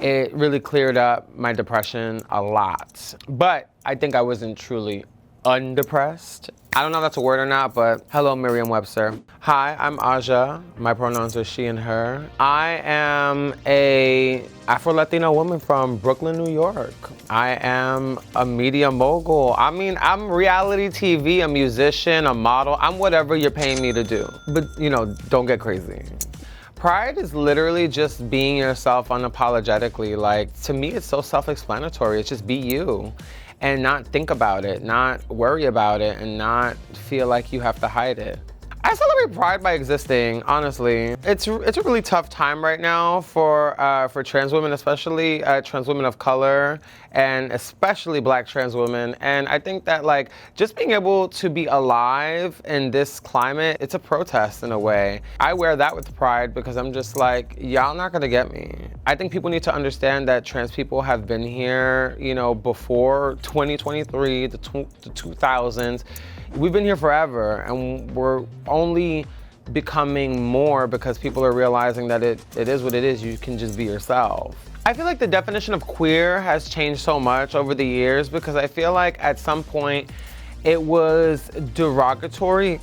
it really cleared up my depression a lot. But I think I wasn't truly undepressed. I don't know if that's a word or not, but hello, Merriam-Webster. Hi, I'm Aja. My pronouns are she and her. I am a Afro-Latina woman from Brooklyn, New York. I am a media mogul. I mean, I'm reality TV, a musician, a model. I'm whatever you're paying me to do. But, you know, don't get crazy. Pride is literally just being yourself unapologetically. Like, to me, it's so self-explanatory. It's just be you and not think about it, not worry about it, and not feel like you have to hide it. I celebrate Pride by existing, honestly. It's a really tough time right now for trans women, especially trans women of color, and especially Black trans women. And I think that, like, just being able to be alive in this climate, it's a protest in a way. I wear that with pride because I'm just like, y'all not gonna get me. I think people need to understand that trans people have been here, you know, before 2023, the 2000s. We've been here forever, and we're only becoming more because people are realizing that it is what it is. You can just be yourself. I feel like the definition of queer has changed so much over the years because I feel like at some point it was derogatory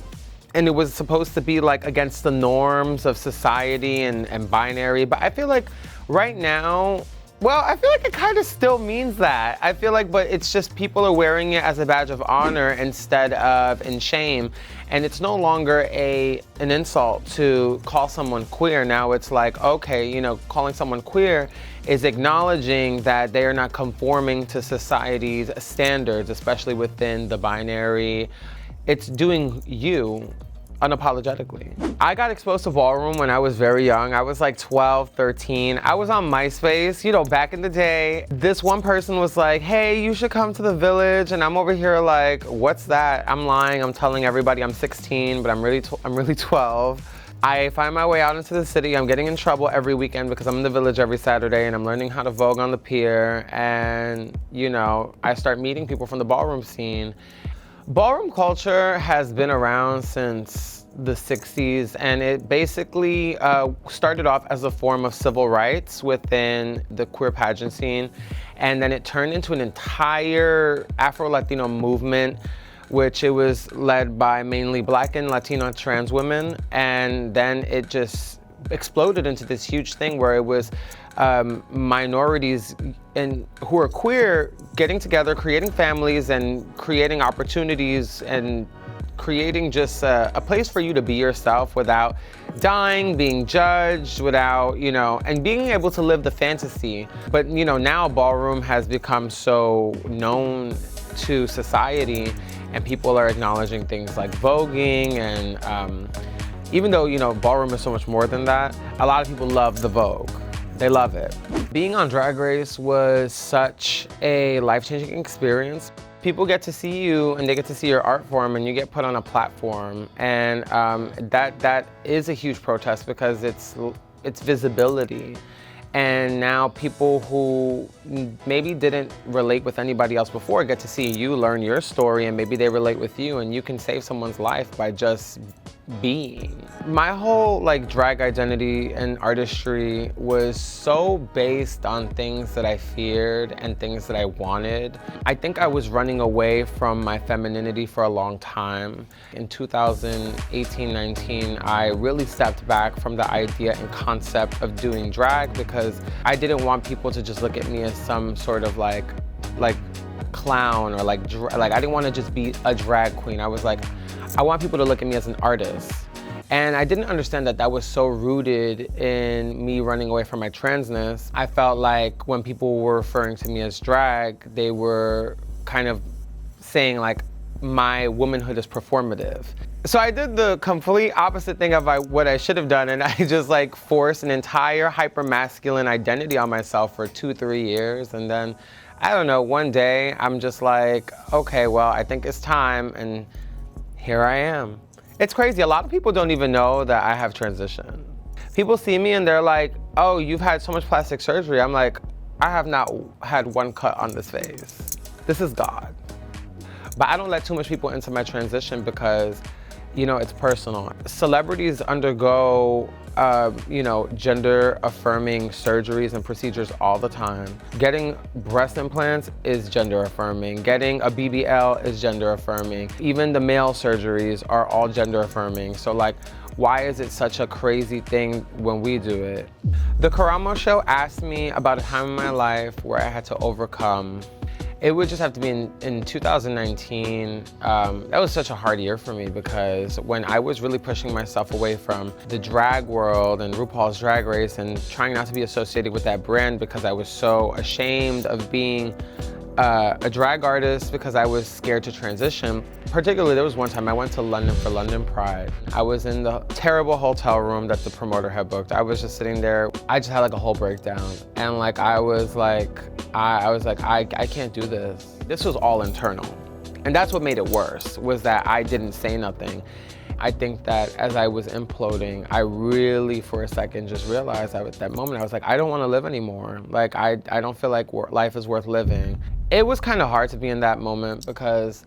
and it was supposed to be like against the norms of society and binary. But I feel like right now, well, I feel like it kind of still means that. I feel like, but it's just people are wearing it as a badge of honor instead of in shame. And it's no longer an insult to call someone queer. Now it's like, okay, you know, calling someone queer is acknowledging that they are not conforming to society's standards, especially within the binary. It's doing you unapologetically. I got exposed to Ballroom when I was very young. I was like 12, 13. I was on MySpace, you know, back in the day. This one person was like, hey, you should come to the Village. And I'm over here like, what's that? I'm lying, I'm telling everybody I'm 16, but I'm really 12. I find my way out into the city. I'm getting in trouble every weekend because I'm in the Village every Saturday and I'm learning how to Vogue on the pier. And, you know, I start meeting people from the ballroom scene. Ballroom culture has been around since the 60s, and it basically started off as a form of civil rights within the queer pageant scene, and then it turned into an entire Afro-Latino movement, which it was led by mainly Black and Latino trans women, and then it just exploded into this huge thing where it was minorities and who are queer getting together, creating families and creating opportunities and creating just a place for you to be yourself without dying, being judged, without, you know, and being able to live the fantasy. But, you know, now Ballroom has become so known to society and people are acknowledging things like voguing and even though, you know, Ballroom is so much more than that, a lot of people love the Vogue. They love it. Being on Drag Race was such a life-changing experience. People get to see you and they get to see your art form and you get put on a platform. And that is a huge protest because it's visibility. And now people who maybe didn't relate with anybody else before get to see you learn your story and maybe they relate with you and you can save someone's life by just being. My whole like drag identity and artistry was so based on things that I feared and things that I wanted. I think I was running away from my femininity for a long time. In 2018-19, I really stepped back from the idea and concept of doing drag because I didn't want people to just look at me as some sort of like clown or like I didn't want to just be a drag queen. I was like, I want people to look at me as an artist. And I didn't understand that that was so rooted in me running away from my transness. I felt like when people were referring to me as drag, they were kind of saying like, my womanhood is performative. So I did the complete opposite thing of what I should have done, and I just like forced an entire hyper-masculine identity on myself for 2-3 years. And then, I don't know, one day I'm just like, okay, well, I think it's time, and here I am. It's crazy, a lot of people don't even know that I have transitioned. People see me and they're like, oh, you've had so much plastic surgery. I'm like, I have not had one cut on this face. This is God. But I don't let too much people into my transition because, you know, it's personal. Celebrities undergo gender affirming surgeries and procedures all the time. Getting breast implants is gender affirming. Getting a BBL is gender affirming. Even the male surgeries are all gender affirming. So like, why is it such a crazy thing when we do it? The Karamo show asked me about a time in my life where I had to overcome. It would just have to be in 2019. That was such a hard year for me because when I was really pushing myself away from the drag world and RuPaul's Drag Race and trying not to be associated with that brand because I was so ashamed of being a drag artist because I was scared to transition. Particularly, there was one time I went to London for London Pride. I was in the terrible hotel room that the promoter had booked. I was just sitting there. I just had like a whole breakdown. And like, I was like, I can't do this. This was all internal. And that's what made it worse, was that I didn't say nothing. I think that as I was imploding, I really, for a second, just realized at that moment, I was like, I don't want to live anymore. Like, I don't feel like life is worth living. It was kind of hard to be in that moment because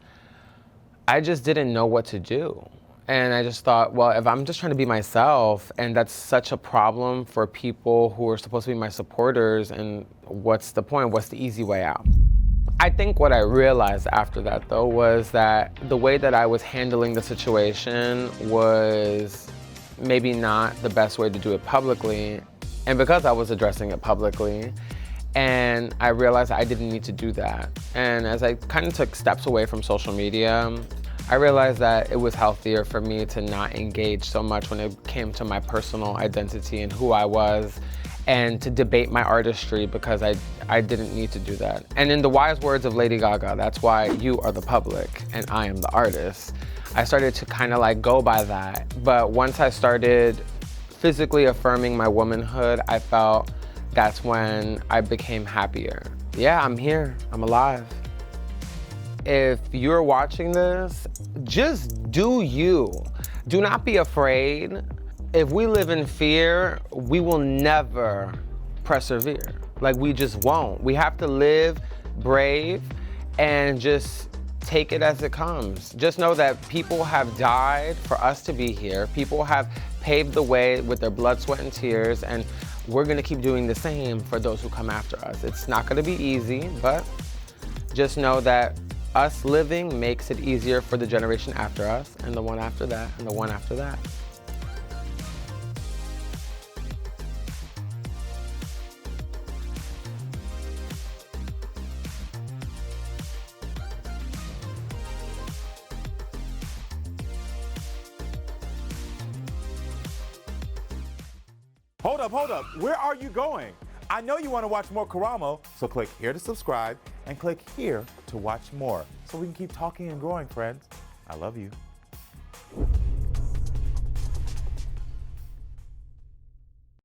I just didn't know what to do. And I just thought, well, if I'm just trying to be myself, and that's such a problem for people who are supposed to be my supporters, and what's the point? What's the easy way out? I think what I realized after that, though, was that the way that I was handling the situation was maybe not the best way to do it publicly. And because I was addressing it publicly, and I realized I didn't need to do that. And as I kind of took steps away from social media, I realized that it was healthier for me to not engage so much when it came to my personal identity and who I was, and to debate my artistry, because I didn't need to do that. And in the wise words of Lady Gaga, that's why you are the public and I am the artist. I started to kind of like go by that. But once I started physically affirming my womanhood, I felt that's when I became happier. Yeah, I'm here, I'm alive. If you're watching this, just do you. Do not be afraid. If we live in fear, we will never persevere. Like, we just won't. We have to live brave and just take it as it comes. Just know that people have died for us to be here. People have paved the way with their blood, sweat, and tears, and we're gonna keep doing the same for those who come after us. It's not gonna be easy, but just know that us living makes it easier for the generation after us, and the one after that, and the one after that. Hold up. Where are you going? I know you want to watch more Karamo, so click here to subscribe and click here to watch more so we can keep talking and growing, friends. I love you.